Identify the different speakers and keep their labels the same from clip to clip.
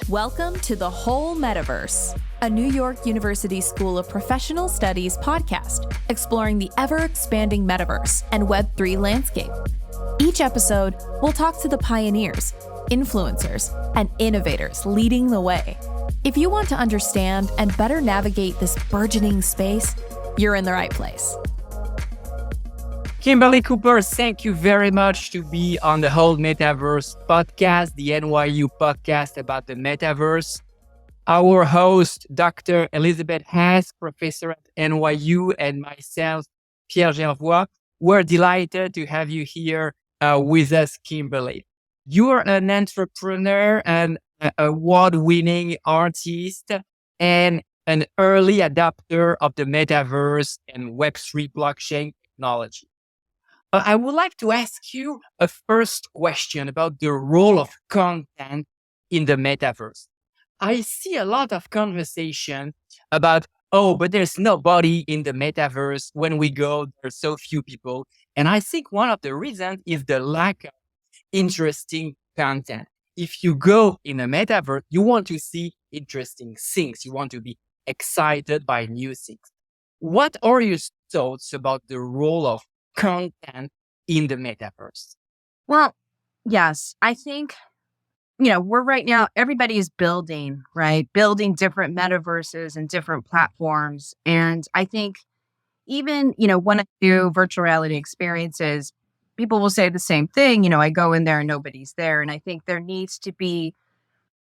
Speaker 1: Welcome to the Whole Metaverse, a New York University School of Professional Studies podcast exploring the ever-expanding metaverse and Web3 landscape. Each episode, we'll talk to the pioneers, influencers, and innovators leading the way. If you want to understand and better navigate this burgeoning space, you're in the right place.
Speaker 2: Kimber Cooper, thank you very much to be on the Whole Metaverse podcast, the NYU podcast about the Metaverse. Our host, Dr. Elizabeth Haas, professor at NYU, and myself, Pierre Gervois, we're delighted to have you here with us, Kimberly. You're an entrepreneur and award-winning artist and an early adopter of the Metaverse and Web3 blockchain technology. I would like to ask you a first question about the role of content in the Metaverse. I see a lot of conversation about, but there's nobody in the Metaverse. When we go, there's so few people. And I think one of the reasons is the lack of interesting content. If you go in a Metaverse, you want to see interesting things. You want to be excited by new things. What are your thoughts about the role of content in the Metaverse?
Speaker 3: Well, yes, I think, we're right now, everybody is building, right? Building different metaverses and different platforms. And I think even, when I do virtual reality experiences, people will say the same thing. I go in there and nobody's there. And I think there needs to be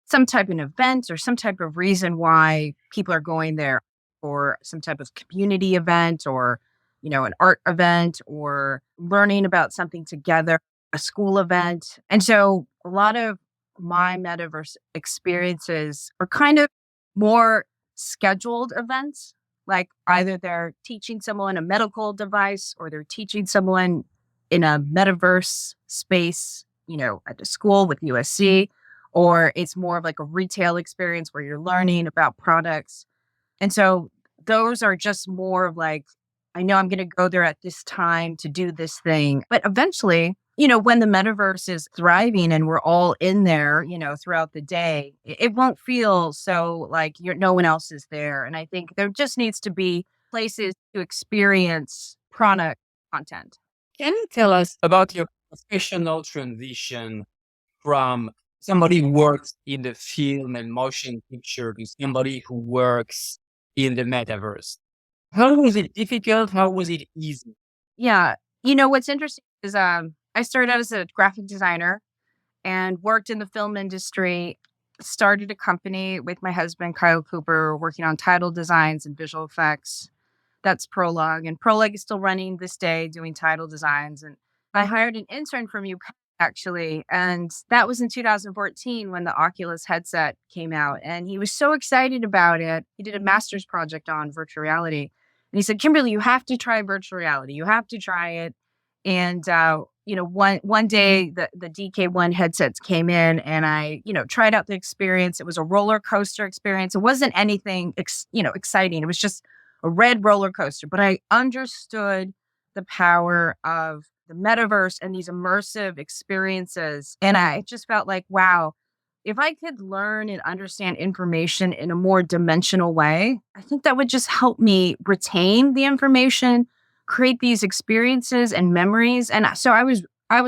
Speaker 3: some type of event or some type of reason why people are going there, or some type of community event, or an art event, or learning about something together, a school event. And so a lot of my metaverse experiences are kind of more scheduled events, like either they're teaching someone a medical device, or they're teaching someone in a metaverse space, at a school with USC, or it's more of like a retail experience where you're learning about products. And so those are just more of like, I know I'm going to go there at this time to do this thing. But eventually, when the metaverse is thriving and we're all in there, throughout the day, it won't feel so like no one else is there. And I think there just needs to be places to experience product content.
Speaker 2: Can you tell us about your professional transition from somebody who works in the film and motion picture to somebody who works in the Metaverse? How was it difficult? How was it easy?
Speaker 3: Yeah. What's interesting is I started out as a graphic designer and worked in the film industry, started a company with my husband, Kimber Cooper, working on title designs and visual effects. That's Prologue. And Prologue is still running this day, doing title designs. And I hired an intern from you, actually. And that was in 2014 when the Oculus headset came out. And he was so excited about it. He did a master's project on virtual reality. And he said, Kimberly, you have to try virtual reality. You have to try it. And, one day the DK1 headsets came in and I, tried out the experience. It was a roller coaster experience. It wasn't anything, exciting. It was just a red roller coaster. But I understood the power of the metaverse and these immersive experiences. And I just felt like, wow, if I could learn and understand information in a more dimensional way, I think that would just help me retain the information, create these experiences and memories. And so I was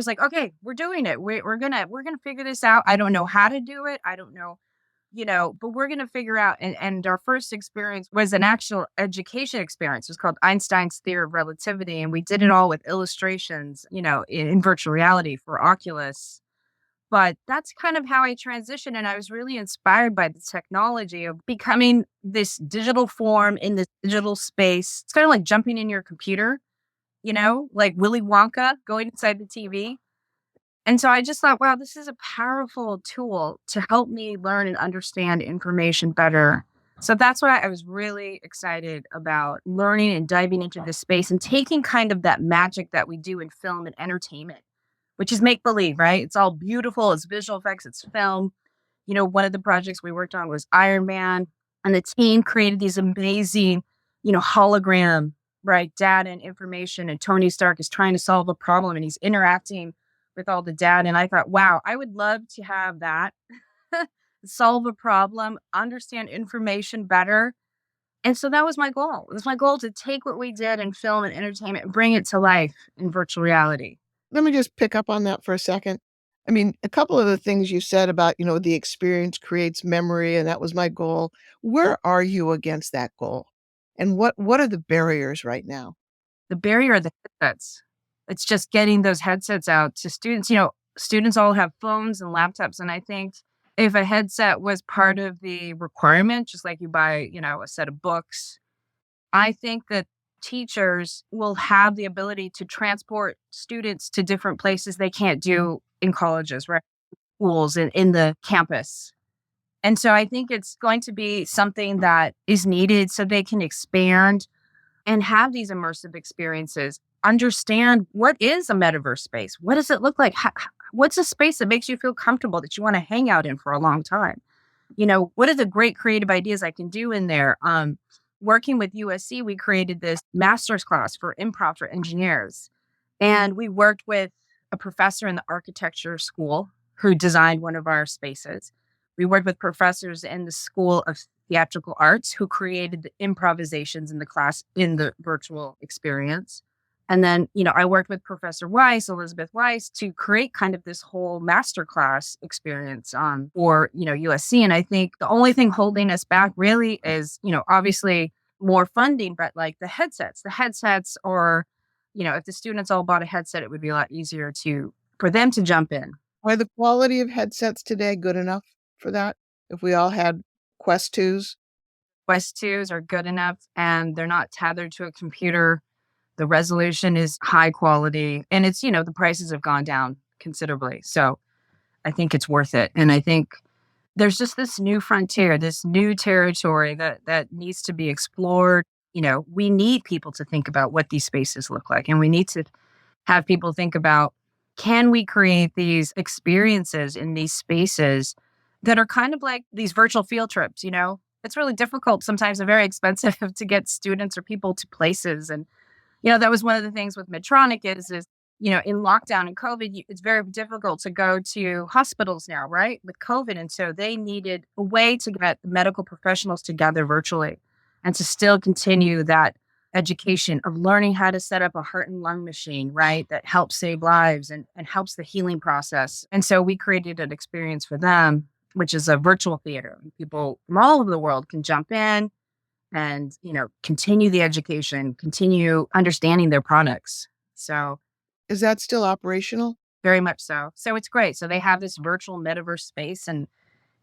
Speaker 3: like, okay, we're doing it. We're gonna figure this out. I don't know how to do it. I don't know, but we're gonna figure out. And our first experience was an actual education experience. It was called Einstein's Theory of Relativity, and we did it all with illustrations, in virtual reality for Oculus. But that's kind of how I transitioned. And I was really inspired by the technology of becoming this digital form in this digital space. It's kind of like jumping in your computer, like Willy Wonka going inside the TV. And so I just thought, wow, this is a powerful tool to help me learn and understand information better. So that's why I was really excited about learning and diving into this space and taking kind of that magic that we do in film and entertainment, which is make-believe, right? It's all beautiful. It's visual effects. It's film. One of the projects we worked on was Iron Man, and the team created these amazing, hologram, right, data and information. And Tony Stark is trying to solve a problem, and he's interacting with all the data. And I thought, wow, I would love to have that solve a problem, understand information better. And so that was my goal. It was my goal to take what we did in film and entertainment and bring it to life in virtual reality.
Speaker 4: Let me just pick up on that for a second. I mean, a couple of the things you said about, the experience creates memory, and that was my goal. Where are you against that goal? And what are the barriers right now?
Speaker 3: The barrier are the headsets. It's just getting those headsets out to students. Students all have phones and laptops. And I think if a headset was part of the requirement, just like you buy, a set of books, I think that teachers will have the ability to transport students to different places they can't do in colleges, right? Schools and in the campus. And so I think it's going to be something that is needed so they can expand and have these immersive experiences. Understand, what is a metaverse space? What does it look like? What's a space that makes you feel comfortable, that you want to hang out in for a long time? What are the great creative ideas I can do in there? Working with USC, we created this master's class for improv for engineers. And we worked with a professor in the architecture school who designed one of our spaces. We worked with professors in the School of Theatrical Arts who created the improvisations in the class in the virtual experience. And then, I worked with Professor Weiss, Elizabeth Weiss, to create kind of this whole masterclass experience for, USC. And I think the only thing holding us back really is, obviously more funding, but like the headsets. The headsets, or, if the students all bought a headset, it would be a lot easier for them to jump in.
Speaker 4: Are the quality of headsets today good enough for that? If we all had Quest 2s?
Speaker 3: Quest 2s are good enough, and they're not tethered to a computer. The resolution is high quality, and it's, the prices have gone down considerably. So I think it's worth it. And I think there's just this new frontier, this new territory that needs to be explored. We need people to think about what these spaces look like. And we need to have people think about, can we create these experiences in these spaces that are kind of like these virtual field trips? It's really difficult, sometimes and very expensive, to get students or people to places. And that was one of the things with Medtronic is, in lockdown and COVID, it's very difficult to go to hospitals now, right? With COVID. And so they needed a way to get medical professionals together virtually and to still continue that education of learning how to set up a heart and lung machine, right? That helps save lives and helps the healing process. And so we created an experience for them, which is a virtual theater. People from all over the world can jump in and, continue the education, continue understanding their products. So
Speaker 4: is that still operational?
Speaker 3: Very much so. So it's great. So they have this virtual metaverse space, and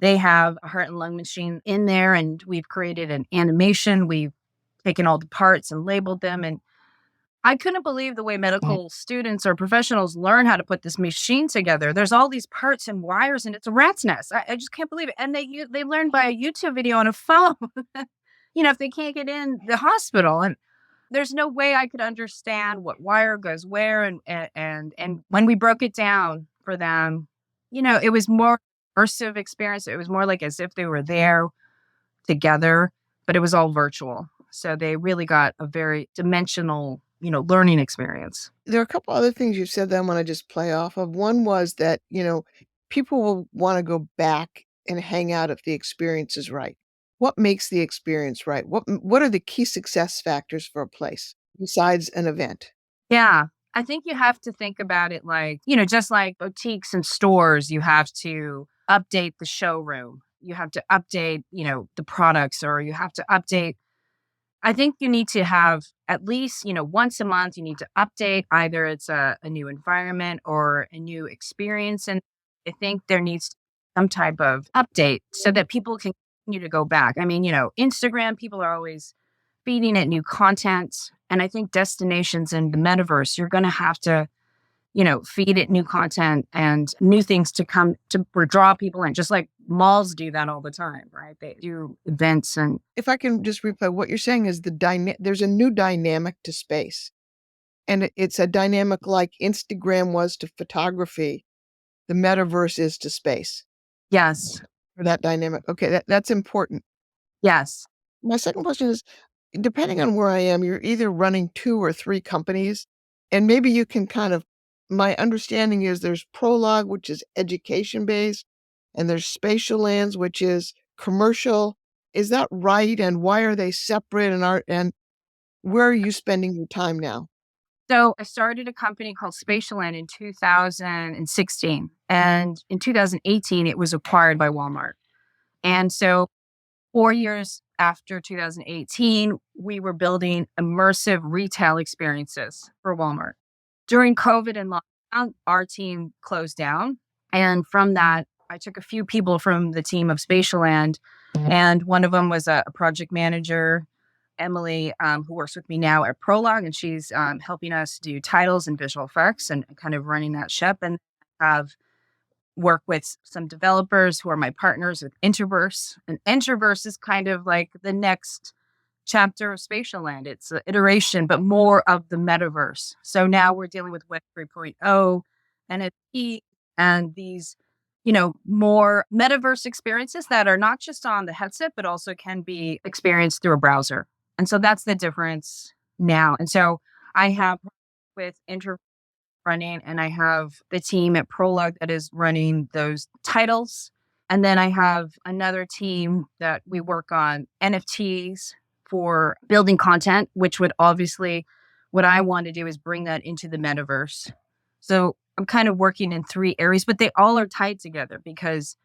Speaker 3: they have a heart and lung machine in there, and we've created an animation. We've taken all the parts and labeled them. And I couldn't believe the way medical students or professionals learn how to put this machine together. There's all these parts and wires, and it's a rat's nest. I just can't believe it. And they learn by a YouTube video on a phone. If they can't get in the hospital, and there's no way I could understand what wire goes where. And when we broke it down for them, it was more immersive experience. It was more like as if they were there together, but it was all virtual. So they really got a very dimensional, learning experience.
Speaker 4: There are a couple other things you said that I want to just play off of. One was that, people will want to go back and hang out if the experience is right. What makes the experience right? What are the key success factors for a place besides an event?
Speaker 3: Yeah, I think you have to think about it like, just like boutiques and stores, you have to update the showroom. You have to update, the products, or you have to update. I think you need to have at least, once a month, you need to update. Either it's a new environment or a new experience. And I think there needs to be some type of update so that people can continue to go back. I mean, Instagram, people are always feeding it new content. And I think destinations in the metaverse, you're going to have to, feed it new content and new things to come to draw people in, just like malls do that all the time, right? They do events. And
Speaker 4: if I can just replay, what you're saying is there's a new dynamic to space. And it's a dynamic like Instagram was to photography. The metaverse is to space.
Speaker 3: Yes.
Speaker 4: For that dynamic. Okay, that's important.
Speaker 3: Yes.
Speaker 4: My second question is, depending on where I am, you're either running 2 or 3 companies, and maybe you can my understanding is there's Prologue, which is education-based, and there's Spatial Lands, which is commercial. Is that right? And why are they separate? And where are you spending your time now?
Speaker 3: So I started a company called Spatialand in 2016. And in 2018, it was acquired by Walmart. And so 4 years after 2018, we were building immersive retail experiences for Walmart. During COVID and lockdown, our team closed down. And from that, I took a few people from the team of Spatialand. And one of them was a project manager, Emily, who works with me now at Prologue, and she's helping us do titles and visual effects and kind of running that ship. And have work with some developers who are my partners with INTERVRSE. And INTERVRSE is kind of like the next chapter of Spatialand. It's an iteration, but more of the metaverse. So now we're dealing with Web 3.0, NFT, and these, more metaverse experiences that are not just on the headset, but also can be experienced through a browser. And so that's the difference now. And so I have with INTERVRSE running, and I have the team at Prologue that is running those titles. And then I have another team that we work on NFTs for building content, which would obviously, what I want to do is bring that into the metaverse. So I'm kind of working in 3 areas, but they all are tied together because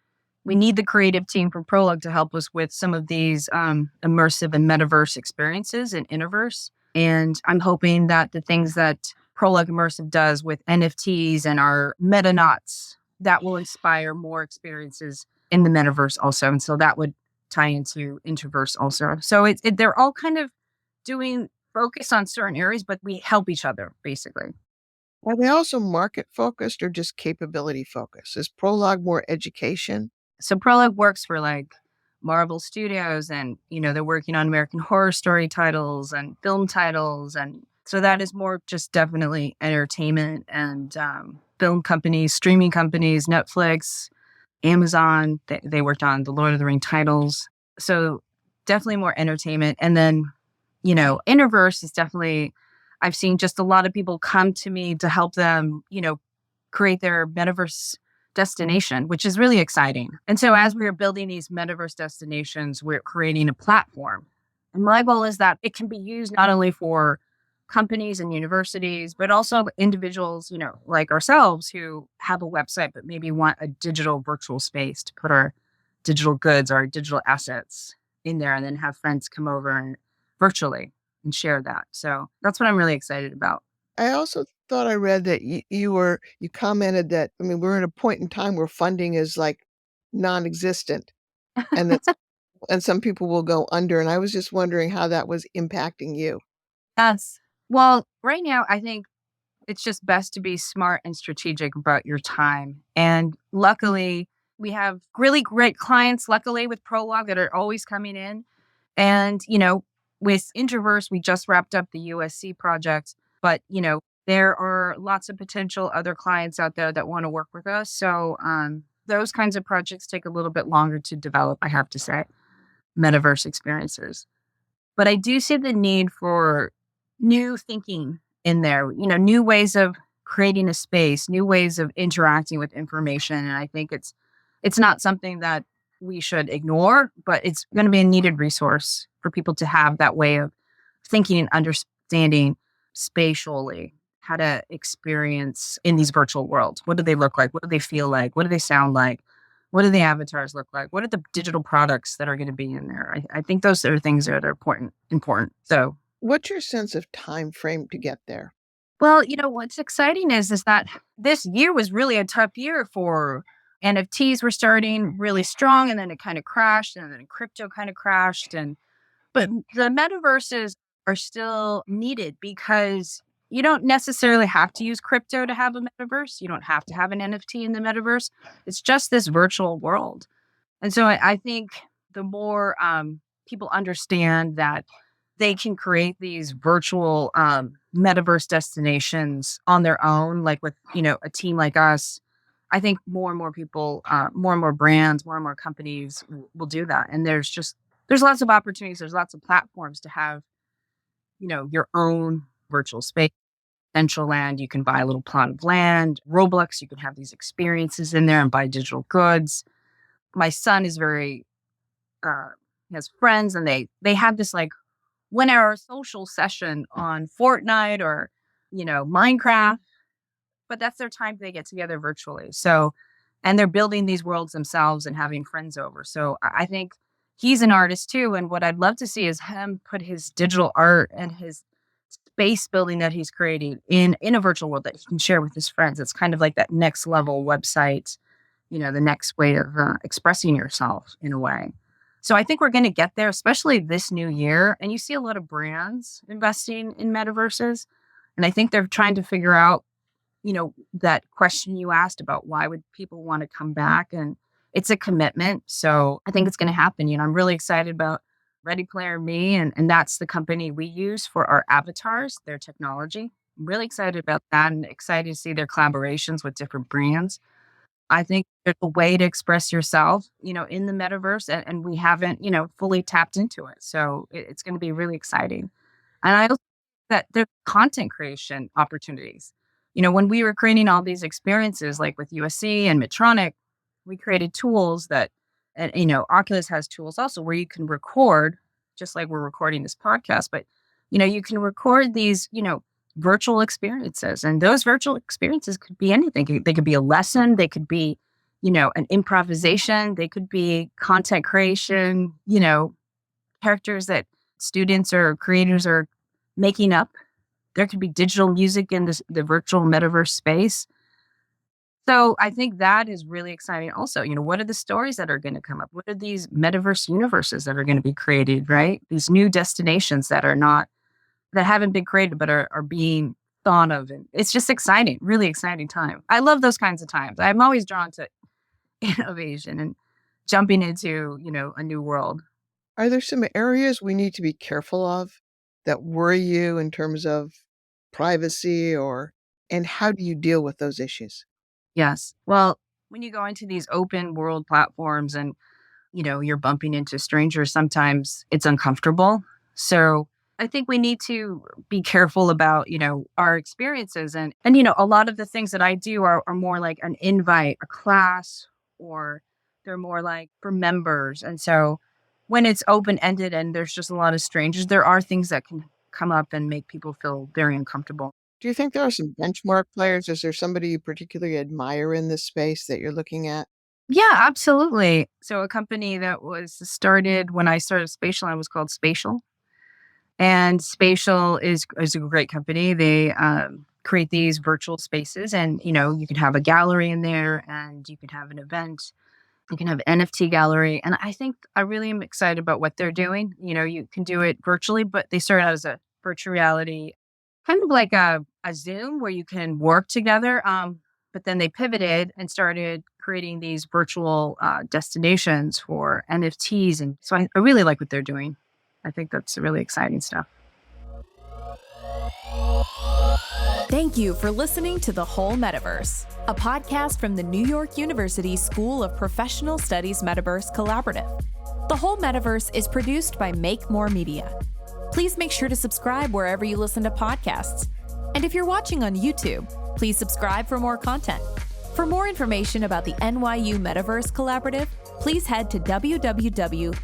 Speaker 3: we need the creative team from Prologue to help us with some of these immersive and metaverse experiences in INTERVRSE. And I'm hoping that the things that Prologue Immersive does with NFTs and our metanauts, that will inspire more experiences in the metaverse also. And so that would tie into INTERVRSE also. So they're all kind of doing focus on certain areas, but we help each other basically.
Speaker 4: Are they also market focused or just capability focused? Is Prologue more education?
Speaker 3: So Prologue works for like Marvel Studios, and they're working on American Horror Story titles and film titles, and so that is more just definitely entertainment and film companies, streaming companies, Netflix, Amazon. They worked on the Lord of the Ring titles, so definitely more entertainment. And then INTERVRSE is definitely, I've seen just a lot of people come to me to help them create their metaverse destination, which is really exciting. And so as we are building these metaverse destinations, we're creating a platform. And my goal is that it can be used not only for companies and universities, but also individuals, like ourselves who have a website, but maybe want a digital virtual space to put our digital goods, our digital assets in there, and then have friends come over and virtually and share that. So that's what I'm really excited about.
Speaker 4: I also thought I read that you commented that, we're in a point in time where funding is like non-existent and and some people will go under. And I was just wondering how that was impacting you.
Speaker 3: Yes. Well, right now, I think it's just best to be smart and strategic about your time. And luckily, we have really great clients, luckily, with Prologue that are always coming in. And, with INTERVRSE, we just wrapped up the USC project. But, there are lots of potential other clients out there that want to work with us. So those kinds of projects take a little bit longer to develop, I have to say, metaverse experiences. But I do see the need for new thinking in there, new ways of creating a space, new ways of interacting with information. And I think it's not something that we should ignore, but it's going to be a needed resource for people to have that way of thinking and understanding spatially how to experience in these virtual worlds. What do they look like? What do they feel like? What do they sound like? What do the avatars look like? What are the digital products that are going to be in there? I think those are things that are important. So
Speaker 4: what's your sense of time frame to get there?
Speaker 3: Well, what's exciting is that this year was really a tough year for NFTs. Were starting really strong, and then it kind of crashed, and then crypto kind of crashed. But the metaverses are still needed because you don't necessarily have to use crypto to have a metaverse. You don't have to have an NFT in the metaverse. It's just this virtual world. And so I think the more people understand that they can create these virtual metaverse destinations on their own, like with, a team like us, I think more and more people, more and more brands, more and more companies will do that. And there's lots of opportunities. There's lots of platforms to have, your own virtual space. Spatialand, you can buy a little plot of land. Roblox, you can have these experiences in there and buy digital goods. my son is very, he has friends, and they have this like 1 hour social session on Fortnite or, Minecraft, but that's their time they get together virtually. So, and they're building these worlds themselves and having friends over. So I think he's an artist too. And what I'd love to see is him put his digital art and his space building that he's creating in a virtual world that he can share with his friends. It's kind of like that next level website, the next way of expressing yourself in a way. So I think we're going to get there, especially this new year. And you see a lot of brands investing in metaverses. And I think they're trying to figure out, that question you asked about why would people want to come back? And it's a commitment. So I think it's going to happen. I'm really excited about Ready Player Me. And that's the company we use for our avatars, their technology. I'm really excited about that and excited to see their collaborations with different brands. I think there's a way to express yourself, in the metaverse, and we haven't, fully tapped into it. So it's going to be really exciting. And I also think that there's content creation opportunities. When we were creating all these experiences, like with USC and Medtronic, we created tools that, and, Oculus has tools also where you can record, just like we're recording this podcast, but, you can record these, virtual experiences. And those virtual experiences could be anything. They could be a lesson. They could be, an improvisation. They could be content creation, characters that students or creators are making up. There could be digital music in the virtual metaverse space. So I think that is really exciting also. What are the stories that are going to come up? What are these metaverse universes that are going to be created, right? These new destinations that haven't been created, but are being thought of. And it's just exciting, really exciting time. I love those kinds of times. I'm always drawn to innovation and jumping into, a new world.
Speaker 4: Are there some areas we need to be careful of that worry you in terms of privacy and how do you deal with those issues?
Speaker 3: Yes. Well, when you go into these open world platforms and, you're bumping into strangers, sometimes it's uncomfortable. So I think we need to be careful about, our experiences. And a lot of the things that I do are more like an invite, a class, or they're more like for members. And so when it's open-ended and there's just a lot of strangers, there are things that can come up and make people feel very uncomfortable.
Speaker 4: Do you think there are some benchmark players? Is there somebody you particularly admire in this space that you're looking at?
Speaker 3: Yeah, absolutely. So a company that was started when I started Spatialand was called Spatial. And Spatial is a great company. They create these virtual spaces, and you can have a gallery in there, and you can have an event. You can have an NFT gallery, and I think I really am excited about what they're doing. You can do it virtually, but they started out as a virtual reality, kind of like a Zoom where you can work together. But then they pivoted and started creating these virtual destinations for NFTs, and so I really like what they're doing. I think that's really exciting stuff.
Speaker 1: Thank you for listening to The Whole Metaverse, a podcast from the New York University School of Professional Studies Metaverse Collaborative. The Whole Metaverse is produced by Make More Media. Please make sure to subscribe wherever you listen to podcasts. And if you're watching on YouTube, please subscribe for more content. For more information about the NYU Metaverse Collaborative, please head to www.sps.nyu.edu.